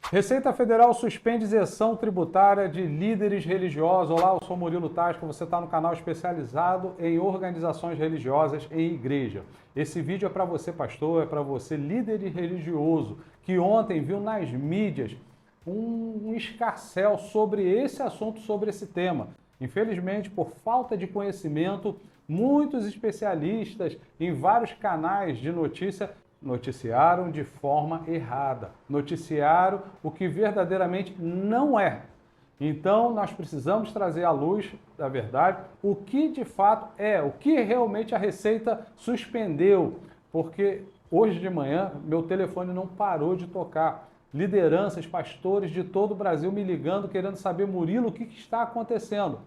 Receita Federal suspende isenção tributária de líderes religiosos. Olá, eu sou Murilo Tasco, você está no canal especializado em organizações religiosas em igreja. Esse vídeo é para você, pastor, é para você, líder religioso, que ontem viu nas mídias um escarcéu sobre esse assunto, sobre esse tema. Infelizmente, por falta de conhecimento, muitos especialistas em vários canais de notícia noticiaram de forma errada, noticiaram o que verdadeiramente não é. Então, nós precisamos trazer à luz da verdade o que de fato é, o que realmente a Receita suspendeu, porque hoje de manhã meu telefone não parou de tocar. Lideranças, pastores de todo o Brasil me ligando, querendo saber, Murilo, o que está acontecendo?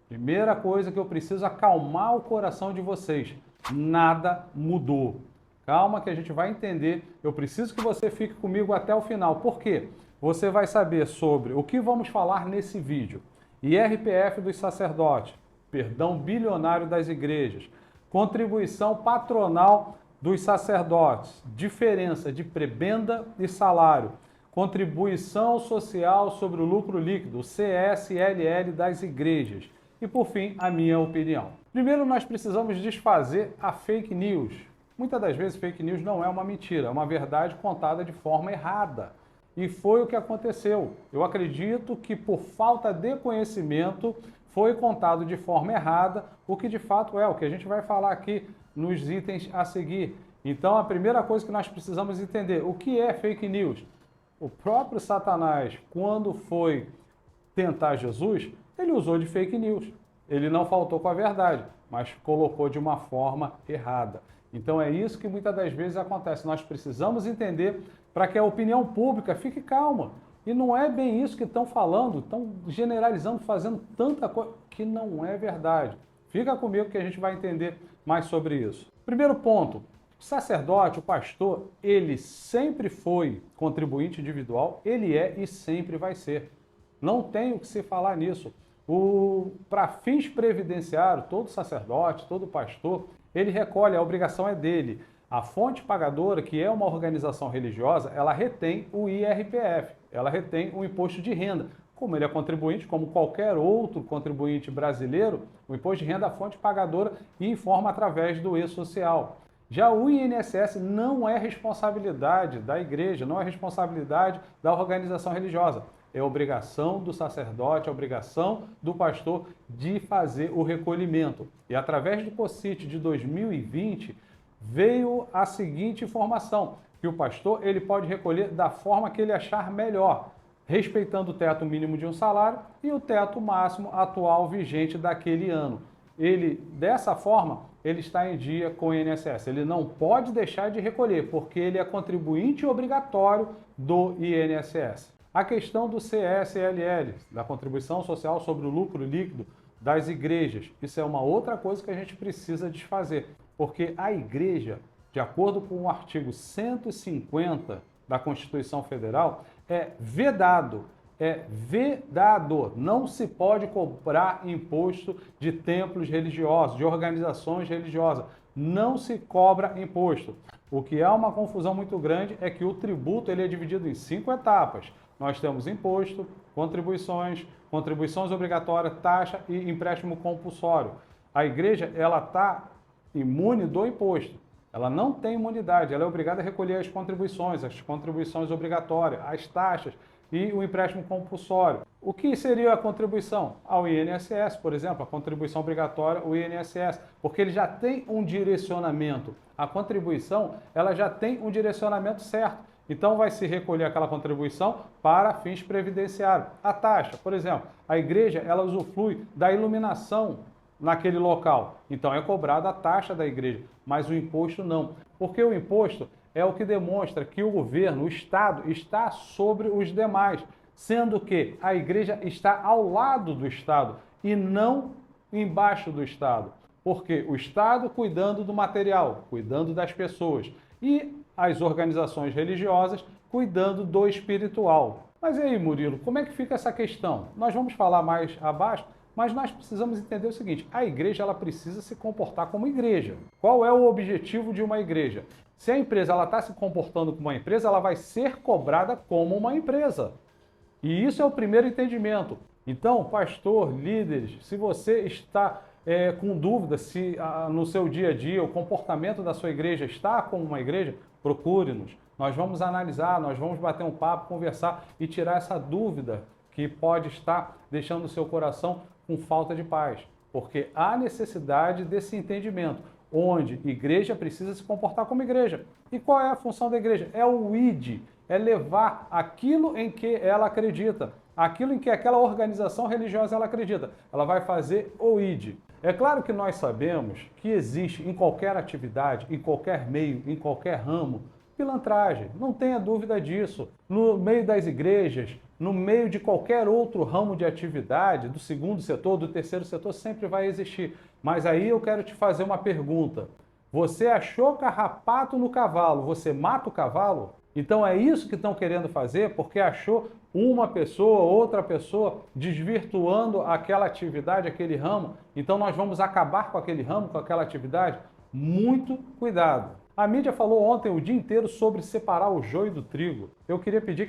Primeira coisa que eu preciso acalmar o coração de vocês, nada mudou. Calma que a gente vai entender. Eu preciso que você fique comigo até o final. Por quê? Você vai saber sobre o que vamos falar nesse vídeo. IRPF dos sacerdotes, perdão bilionário das igrejas, contribuição patronal dos sacerdotes, diferença de prebenda e salário, contribuição social sobre o lucro líquido, CSLL das igrejas. E por fim, a minha opinião. Primeiro, nós precisamos desfazer a fake news. Muitas das vezes, fake news não é uma mentira, é uma verdade contada de forma errada. E foi o que aconteceu. Eu acredito que por falta de conhecimento foi contado de forma errada, o que de fato é o que a gente vai falar aqui nos itens a seguir. Então, a primeira coisa que nós precisamos entender, o que é fake news? O próprio Satanás, quando foi tentar Jesus, ele usou de fake news. Ele não faltou com a verdade, mas colocou de uma forma errada. Então é isso que muitas das vezes acontece. Nós precisamos entender para que a opinião pública fique calma. E não é bem isso que estão falando, estão generalizando, fazendo tanta coisa que não é verdade. Fica comigo que a gente vai entender mais sobre isso. Primeiro ponto, o sacerdote, o pastor, ele sempre foi contribuinte individual, ele é e sempre vai ser. Não tem o que se falar nisso. Para fins previdenciários, todo sacerdote, todo pastor, ele recolhe, a obrigação é dele. A fonte pagadora, que é uma organização religiosa, ela retém o IRPF, ela retém o imposto de renda. Como ele é contribuinte, como qualquer outro contribuinte brasileiro, o imposto de renda é a fonte pagadora e informa através do e-social. Já o INSS não é responsabilidade da igreja, não é responsabilidade da organização religiosa. É obrigação do sacerdote, é obrigação do pastor de fazer o recolhimento. E através do COCIT de 2020, veio a seguinte informação, que o pastor ele pode recolher da forma que ele achar melhor, respeitando o teto mínimo de um salário e o teto máximo atual vigente daquele ano. Dessa forma, ele está em dia com o INSS. Ele não pode deixar de recolher, porque ele é contribuinte obrigatório do INSS. A questão do CSLL, da Contribuição Social sobre o Lucro Líquido das igrejas, isso é uma outra coisa que a gente precisa desfazer, porque a igreja, de acordo com o artigo 150 da Constituição Federal, é vedado, não se pode cobrar imposto de templos religiosos, de organizações religiosas, não se cobra imposto. O que é uma confusão muito grande é que o tributo ele é dividido em 5 etapas. Nós temos imposto, contribuições obrigatórias, taxa e empréstimo compulsório. A igreja ela está imune do imposto. Ela não tem imunidade, ela é obrigada a recolher as contribuições obrigatórias, as taxas e o empréstimo compulsório. O que seria a contribuição? Ao INSS, por exemplo, a contribuição obrigatória, o INSS, porque ele já tem um direcionamento. A contribuição, ela já tem um direcionamento certo. Então vai se recolher aquela contribuição para fins previdenciários. A taxa, por exemplo, a igreja ela usufrui da iluminação naquele local. Então é cobrada a taxa da igreja, mas o imposto não. Porque o imposto é o que demonstra que o governo, o Estado, está sobre os demais, sendo que a igreja está ao lado do Estado e não embaixo do Estado. Porque o Estado cuidando do material, cuidando das pessoas, e as organizações religiosas cuidando do espiritual. Mas e aí, Murilo, como é que fica essa questão? Nós vamos falar mais abaixo, Mas nós precisamos entender o seguinte, a igreja ela precisa se comportar como igreja. Qual é o objetivo de uma igreja? Se a empresa está se comportando como uma empresa, ela vai ser cobrada como uma empresa. E isso é o primeiro entendimento. Então, pastor, líderes, se você está com dúvida se no seu dia a dia o comportamento da sua igreja está como uma igreja, procure-nos. Nós vamos analisar, nós vamos bater um papo, conversar e tirar essa dúvida que pode estar deixando o seu coração com falta de paz. Porque há necessidade desse entendimento, onde igreja precisa se comportar como igreja. E qual é a função da igreja? É o ID, é levar aquilo em que ela acredita, aquilo em que aquela organização religiosa ela acredita. Ela vai fazer o ID. É claro que nós sabemos que existe em qualquer atividade, em qualquer meio, em qualquer ramo, pilantragem, não tenha dúvida disso. No meio das igrejas, no meio de qualquer outro ramo de atividade, do segundo setor, do terceiro setor, sempre vai existir. Mas aí eu quero te fazer uma pergunta. Você achou carrapato no cavalo, você mata o cavalo? Então é isso que estão querendo fazer, porque achou uma pessoa, outra pessoa desvirtuando aquela atividade, aquele ramo. Então nós vamos acabar com aquele ramo, com aquela atividade? Muito cuidado. A mídia falou ontem o dia inteiro sobre separar o joio do trigo. Eu queria pedir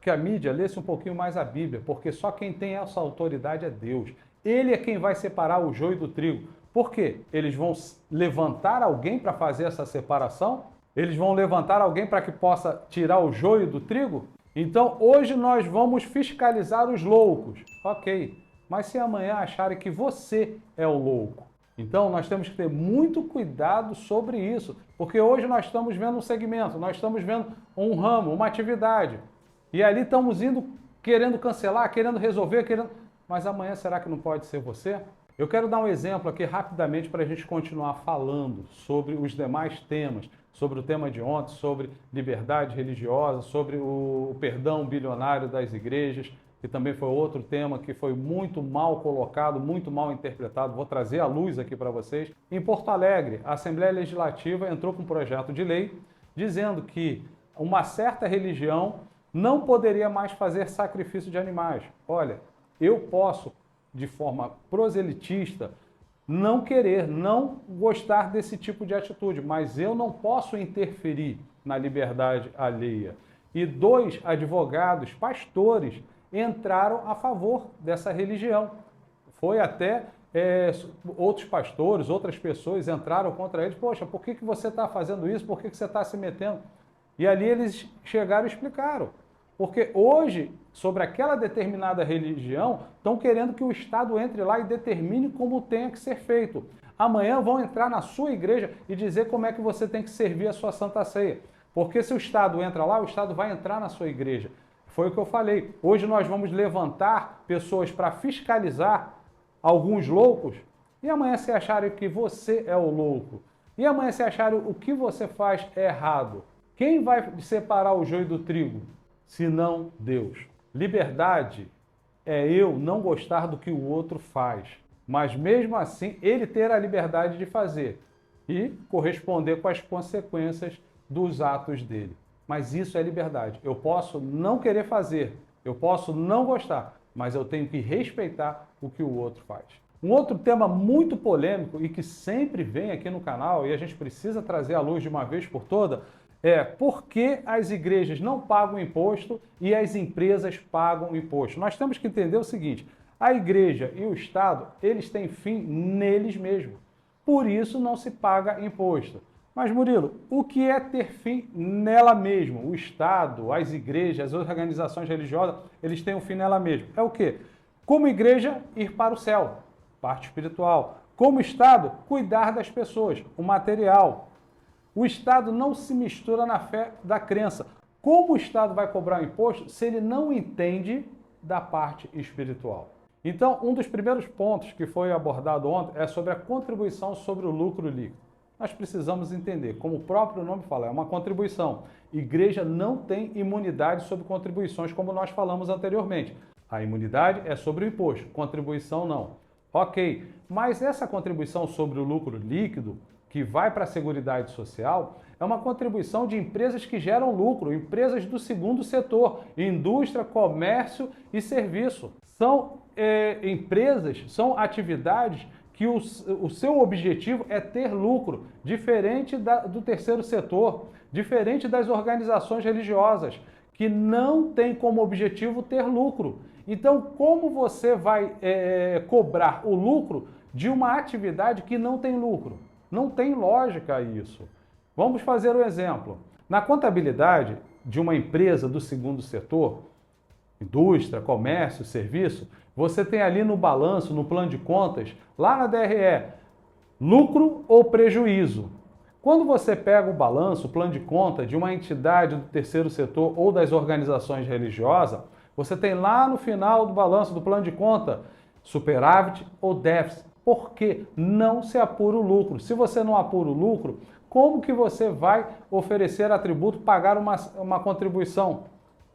que a mídia lesse um pouquinho mais a Bíblia, porque só quem tem essa autoridade é Deus. Ele é quem vai separar o joio do trigo. Por quê? Eles vão levantar alguém para fazer essa separação? Eles vão levantar alguém para que possa tirar o joio do trigo? Então, hoje nós vamos fiscalizar os loucos. Ok, mas se amanhã acharem que você é o louco? Então, nós temos que ter muito cuidado sobre isso, porque hoje nós estamos vendo um segmento, nós estamos vendo um ramo, uma atividade, e ali estamos indo querendo cancelar, querendo resolver, mas amanhã será que não pode ser você? Eu quero dar um exemplo aqui rapidamente para a gente continuar falando sobre os demais temas, sobre o tema de ontem, sobre liberdade religiosa, sobre o perdão bilionário das igrejas, que também foi outro tema que foi muito mal colocado, muito mal interpretado. Vou trazer à luz aqui para vocês. Em Porto Alegre, a Assembleia Legislativa entrou com um projeto de lei dizendo que uma certa religião não poderia mais fazer sacrifício de animais. Olha, eu posso, de forma proselitista, não querer, não gostar desse tipo de atitude, mas eu não posso interferir na liberdade alheia. E 2 advogados, pastores, entraram a favor dessa religião. Foi até outros pastores, outras pessoas entraram contra eles. Poxa, por que você está fazendo isso? Por que você está se metendo? E ali eles chegaram e explicaram. Porque hoje, sobre aquela determinada religião, estão querendo que o Estado entre lá e determine como tenha que ser feito. Amanhã vão entrar na sua igreja e dizer como é que você tem que servir a sua Santa Ceia. Porque se o Estado entra lá, o Estado vai entrar na sua igreja. Foi o que eu falei. Hoje nós vamos levantar pessoas para fiscalizar alguns loucos e amanhã se acharem que você é o louco. E amanhã se acharem o que você faz é errado. Quem vai separar o joio do trigo? Senão Deus. Liberdade é eu não gostar do que o outro faz, mas mesmo assim ele ter a liberdade de fazer e corresponder com as consequências dos atos dele. Mas isso é liberdade. Eu posso não querer fazer, eu posso não gostar, mas eu tenho que respeitar o que o outro faz. Um outro tema muito polêmico e que sempre vem aqui no canal e a gente precisa trazer à luz de uma vez por toda é por que as igrejas não pagam imposto e as empresas pagam imposto. Nós temos que entender o seguinte, a igreja e o Estado, eles têm fim neles mesmos. Por isso não se paga imposto. Mas Murilo, o que é ter fim nela mesmo? O Estado, as igrejas, as organizações religiosas, eles têm um fim nela mesmo. É o quê? Como igreja, ir para o céu, parte espiritual. Como Estado, cuidar das pessoas, o material. O Estado não se mistura na fé da crença. Como o Estado vai cobrar o imposto se ele não entende da parte espiritual? Então, um dos primeiros pontos que foi abordado ontem é sobre a contribuição sobre o lucro líquido. Nós precisamos entender, como o próprio nome fala, é uma contribuição. Igreja não tem imunidade sobre contribuições, como nós falamos anteriormente. A imunidade é sobre o imposto, contribuição não. Ok, mas essa contribuição sobre o lucro líquido, que vai para a Seguridade Social, é uma contribuição de empresas que geram lucro, empresas do segundo setor, indústria, comércio e serviço. São empresas, são atividades que o seu objetivo é ter lucro, diferente do terceiro setor, diferente das organizações religiosas, que não tem como objetivo ter lucro. Então, como você vai cobrar o lucro de uma atividade que não tem lucro? Não tem lógica isso. Vamos fazer um exemplo. Na contabilidade de uma empresa do segundo setor, indústria, comércio, serviço, você tem ali no balanço, no plano de contas, lá na DRE, lucro ou prejuízo. Quando você pega o balanço, o plano de conta de uma entidade do terceiro setor ou das organizações religiosas, você tem lá no final do balanço do plano de conta superávit ou déficit. Por que não se apura o lucro? Se você não apura o lucro, como que você vai oferecer atributo, pagar uma contribuição,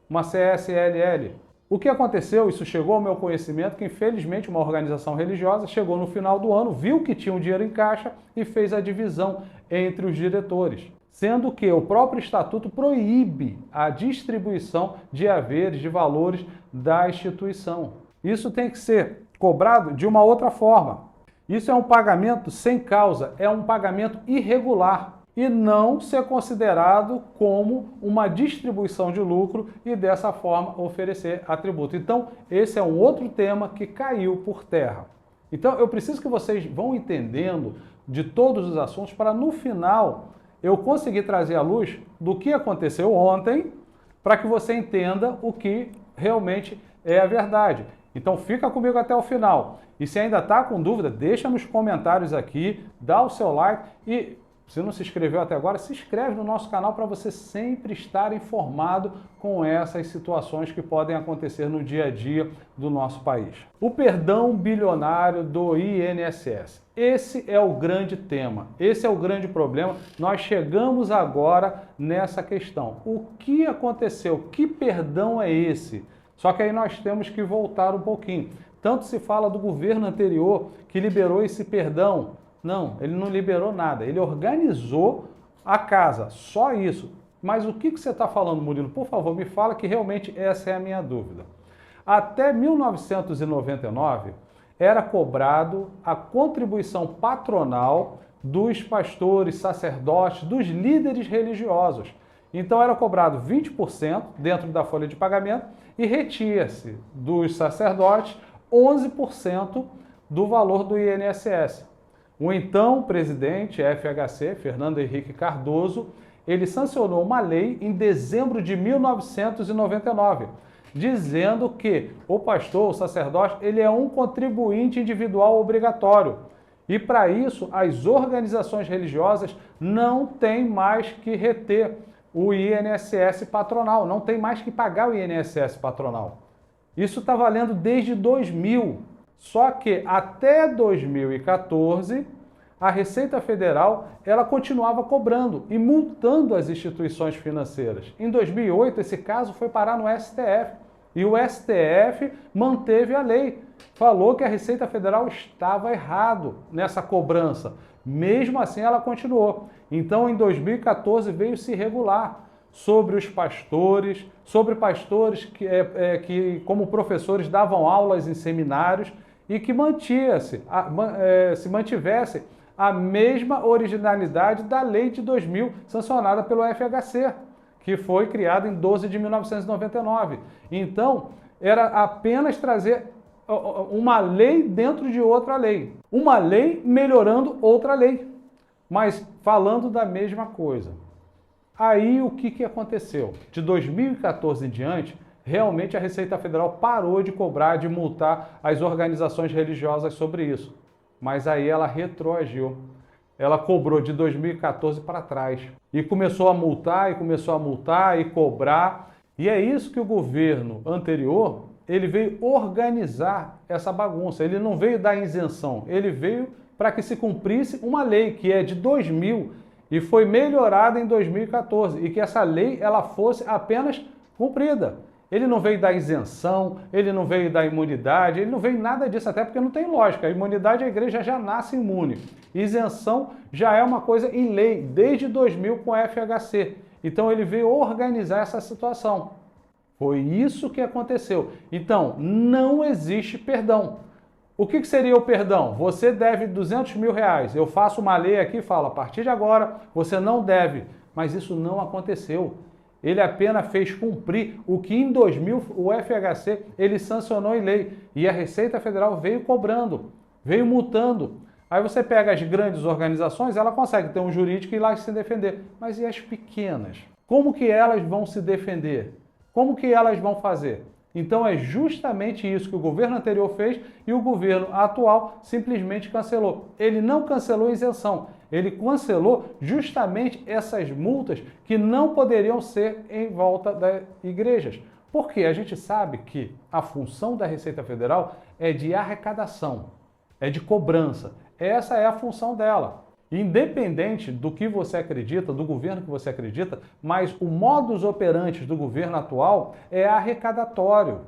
uma CSLL? O que aconteceu, isso chegou ao meu conhecimento, que infelizmente uma organização religiosa chegou no final do ano, viu que tinha um dinheiro em caixa e fez a divisão entre os diretores. Sendo que o próprio estatuto proíbe a distribuição de haveres, de valores da instituição. Isso tem que ser cobrado de uma outra forma. Isso é um pagamento sem causa, é um pagamento irregular e não ser considerado como uma distribuição de lucro e dessa forma oferecer atributo. Então, esse é um outro tema que caiu por terra. Então, eu preciso que vocês vão entendendo de todos os assuntos para no final eu conseguir trazer à luz do que aconteceu ontem para que você entenda o que realmente é a verdade. Então fica comigo até o final. E se ainda está com dúvida, deixa nos comentários aqui, dá o seu like e se não se inscreveu até agora, se inscreve no nosso canal para você sempre estar informado com essas situações que podem acontecer no dia a dia do nosso país. O perdão bilionário do INSS. Esse é o grande tema, esse é o grande problema. Nós chegamos agora nessa questão. O que aconteceu? Que perdão é esse? Só que aí nós temos que voltar um pouquinho. Tanto se fala do governo anterior que liberou esse perdão. Não, ele não liberou nada. Ele organizou a casa, só isso. Mas o que você está falando, Murilo? Por favor, me fala que realmente essa é a minha dúvida. Até 1999, era cobrado a contribuição patronal dos pastores, sacerdotes, dos líderes religiosos. Então era cobrado 20% dentro da folha de pagamento e retia-se dos sacerdotes 11% do valor do INSS. O então presidente FHC, Fernando Henrique Cardoso, ele sancionou uma lei em dezembro de 1999, dizendo que o pastor, o sacerdote, ele é um contribuinte individual obrigatório. E para isso, as organizações religiosas não têm mais que reter o INSS patronal, não tem mais que pagar o INSS patronal. Isso está valendo desde 2000. Só que até 2014, a Receita Federal ela continuava cobrando e multando as instituições financeiras. Em 2008, esse caso foi parar no STF. E o STF manteve a lei. Falou que a Receita Federal estava errado nessa cobrança. Mesmo assim, ela continuou. Então, em 2014, veio se regular sobre os pastores, sobre pastores que como professores, davam aulas em seminários e que se mantivesse a mesma originalidade da lei de 2000, sancionada pelo FHC, que foi criada em 12 de 1999. Então, era apenas trazer uma lei dentro de outra lei. Uma lei melhorando outra lei, mas falando da mesma coisa. Aí o que aconteceu? De 2014 em diante, realmente a Receita Federal parou de cobrar, de multar as organizações religiosas sobre isso. Mas aí ela retroagiu. Ela cobrou de 2014 para trás. E começou a multar, e cobrar. E é isso que o governo anterior, ele veio organizar essa bagunça. Ele não veio dar isenção, ele veio para que se cumprisse uma lei que é de 2000 e foi melhorada em 2014. E que essa lei ela fosse apenas cumprida. Ele não veio da isenção, ele não veio da imunidade, ele não veio nada disso, até porque não tem lógica. A imunidade, a igreja já nasce imune. Isenção já é uma coisa em lei, desde 2000 com a FHC. Então ele veio organizar essa situação. Foi isso que aconteceu. Então, não existe perdão. O que seria o perdão? Você deve 200 mil reais. Eu faço uma lei aqui e falo, a partir de agora, você não deve. Mas isso não aconteceu. Ele apenas fez cumprir o que em 2000 o FHC ele sancionou em lei. E a Receita Federal veio cobrando, veio multando. Aí você pega as grandes organizações, ela consegue ter um jurídico e ir lá se defender. Mas e as pequenas? Como que elas vão se defender? Como que elas vão fazer? Então é justamente isso que o governo anterior fez e o governo atual simplesmente cancelou. Ele não cancelou a isenção, ele cancelou justamente essas multas que não poderiam ser em volta das igrejas. Porque a gente sabe que a função da Receita Federal é de arrecadação, é de cobrança. Essa é a função dela. Independente do que você acredita, do governo que você acredita, mas o modus operandi do governo atual é arrecadatório.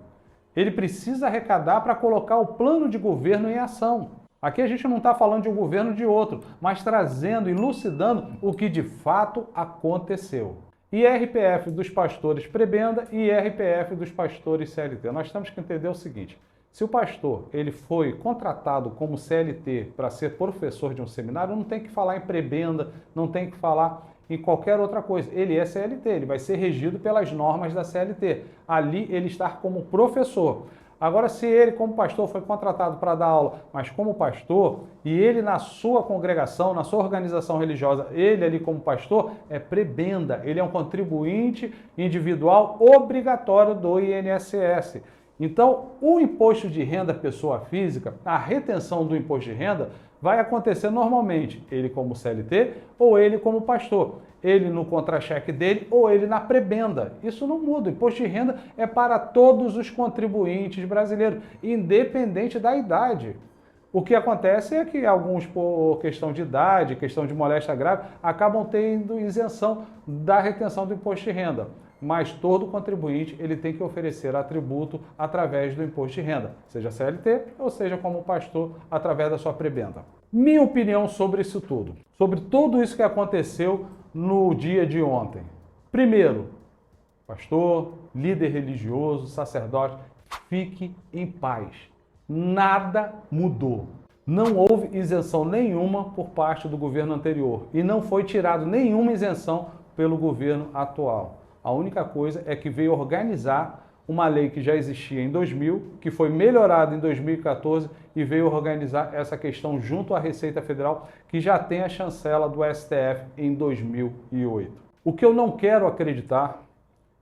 Ele precisa arrecadar para colocar o plano de governo em ação. Aqui a gente não está falando de um governo de outro, mas trazendo, elucidando o que de fato aconteceu. IRPF dos pastores prebenda e IRPF dos pastores CLT. Nós temos que entender o seguinte. Se o pastor ele foi contratado como CLT para ser professor de um seminário, não tem que falar em prebenda, não tem que falar em qualquer outra coisa. Ele é CLT, ele vai ser regido pelas normas da CLT. Ali ele está como professor. Agora, se ele como pastor foi contratado para dar aula, mas como pastor, e ele na sua congregação, na sua organização religiosa, ele ali como pastor, é prebenda. Ele é um contribuinte individual obrigatório do INSS. Então, o imposto de renda pessoa física, a retenção do imposto de renda, vai acontecer normalmente, ele como CLT ou ele como pastor, ele no contra-cheque dele ou ele na prebenda. Isso não muda, o imposto de renda é para todos os contribuintes brasileiros, independente da idade. O que acontece é que alguns, por questão de idade, questão de moléstia grave, acabam tendo isenção da retenção do imposto de renda. Mas todo contribuinte ele tem que oferecer atributo através do imposto de renda, seja CLT ou seja como pastor através da sua prebenda. Minha opinião sobre isso tudo, sobre tudo isso que aconteceu no dia de ontem. Primeiro, pastor, líder religioso, sacerdote, fique em paz. Nada mudou. Não houve isenção nenhuma por parte do governo anterior e não foi tirado nenhuma isenção pelo governo atual. A única coisa é que veio organizar uma lei que já existia em 2000, que foi melhorada em 2014 e veio organizar essa questão junto à Receita Federal, que já tem a chancela do STF em 2008. O que eu não quero acreditar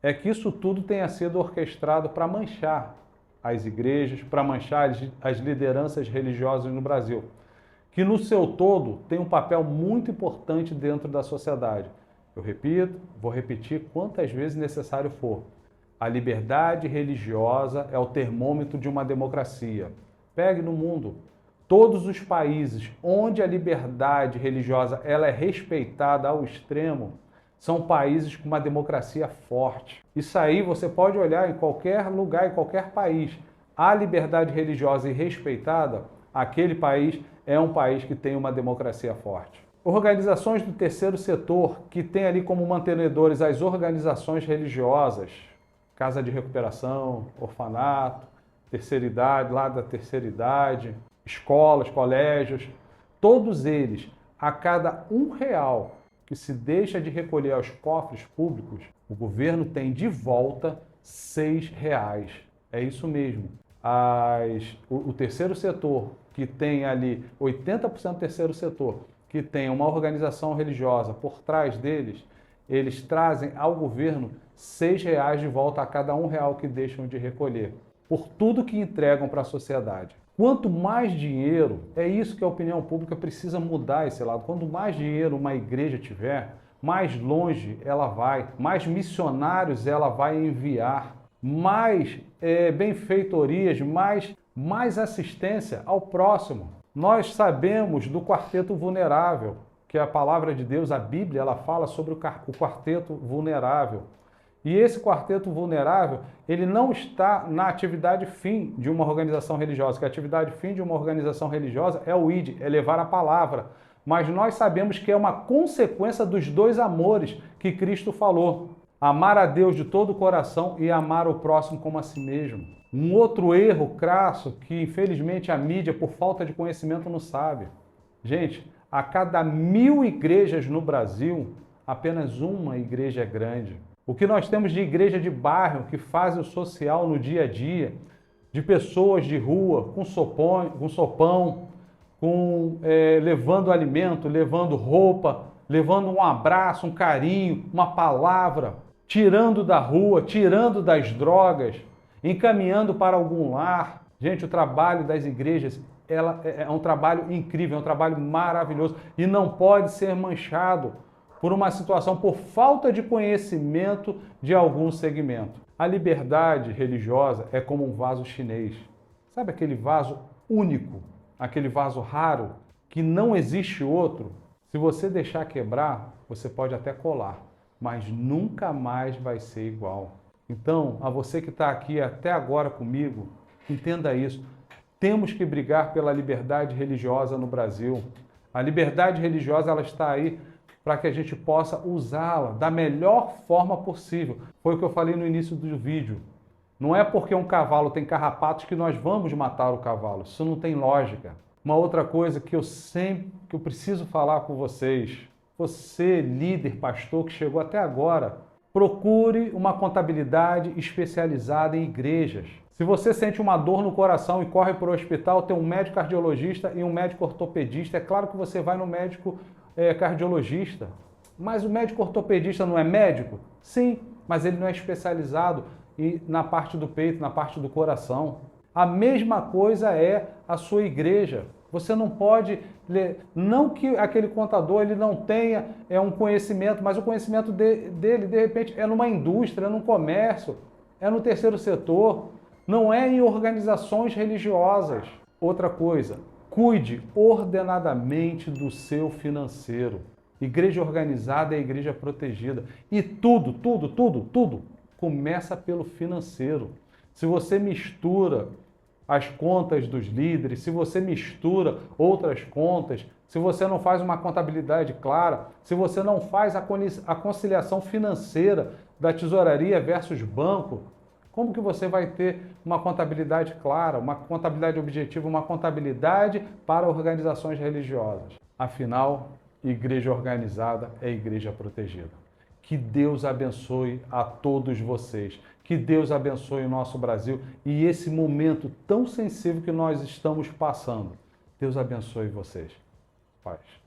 é que isso tudo tenha sido orquestrado para manchar as igrejas, para manchar as lideranças religiosas no Brasil, que no seu todo tem um papel muito importante dentro da sociedade. Eu repito, vou repetir quantas vezes necessário for. A liberdade religiosa é o termômetro de uma democracia. Pegue no mundo. Todos os países onde a liberdade religiosa ela é respeitada ao extremo, são países com uma democracia forte. Isso aí você pode olhar em qualquer lugar, em qualquer país. A liberdade religiosa e respeitada, aquele país é um país que tem uma democracia forte. Organizações do terceiro setor, que tem ali como mantenedores as organizações religiosas, Casa de Recuperação, Orfanato, Terceira Idade, lá da Terceira Idade, escolas, colégios, todos eles, a cada R$1 que se deixa de recolher aos cofres públicos, o governo tem de volta R$6. É isso mesmo. O terceiro setor, que tem ali 80% do terceiro setor, que tem uma organização religiosa por trás deles, eles trazem ao governo R$6 de volta a cada R$1 que deixam de recolher, por tudo que entregam para a sociedade. Quanto mais dinheiro, é isso que a opinião pública precisa mudar esse lado. Quanto mais dinheiro uma igreja tiver, mais longe ela vai, mais missionários ela vai enviar, mais benfeitorias, mais assistência ao próximo. Nós sabemos do quarteto vulnerável, que a palavra de Deus, a Bíblia, ela fala sobre o quarteto vulnerável. E esse quarteto vulnerável, ele não está na atividade fim de uma organização religiosa, que a atividade fim de uma organização religiosa é o ID, é levar a palavra. Mas nós sabemos que é uma consequência dos dois amores que Cristo falou. Amar a Deus de todo o coração e amar o próximo como a si mesmo. Um outro erro crasso que, infelizmente, a mídia, por falta de conhecimento, não sabe. Gente, a cada 1000 igrejas no Brasil, apenas uma igreja é grande. O que nós temos de igreja de bairro, que faz o social no dia a dia, de pessoas de rua, com sopão, levando alimento, levando roupa, levando um abraço, um carinho, uma palavra, tirando da rua, tirando das drogas, encaminhando para algum lar. Gente, o trabalho das igrejas é um trabalho incrível, é um trabalho maravilhoso e não pode ser manchado por uma situação, por falta de conhecimento de algum segmento. A liberdade religiosa é como um vaso chinês. Sabe aquele vaso único, aquele vaso raro, que não existe outro? Se você deixar quebrar, você pode até colar, mas nunca mais vai ser igual. Então, a você que está aqui até agora comigo, entenda isso. Temos que brigar pela liberdade religiosa no Brasil. A liberdade religiosa ela está aí para que a gente possa usá-la da melhor forma possível. Foi o que eu falei no início do vídeo. Não é porque um cavalo tem carrapatos que nós vamos matar o cavalo. Isso não tem lógica. Uma outra coisa que eu preciso falar com vocês, você, líder, pastor, que chegou até agora, procure uma contabilidade especializada em igrejas. Se você sente uma dor no coração e corre para o hospital, tem um médico cardiologista e um médico ortopedista. É claro que você vai no médico cardiologista. Mas o médico ortopedista não é médico? Sim, mas ele não é especializado na parte do peito, na parte do coração. A mesma coisa é a sua igreja. Você não pode, não que aquele contador ele não tenha um conhecimento, mas o conhecimento dele, de repente, é numa indústria, é num comércio, é no terceiro setor, não é em organizações religiosas. Outra coisa, cuide ordenadamente do seu financeiro. Igreja organizada é igreja protegida. E tudo começa pelo financeiro. Se você mistura as contas dos líderes, se você mistura outras contas, se você não faz uma contabilidade clara, se você não faz a conciliação financeira da tesouraria versus banco, como que você vai ter uma contabilidade clara, uma contabilidade objetiva, uma contabilidade para organizações religiosas? Afinal, igreja organizada é igreja protegida. Que Deus abençoe a todos vocês. Que Deus abençoe o nosso Brasil e esse momento tão sensível que nós estamos passando. Deus abençoe vocês. Paz.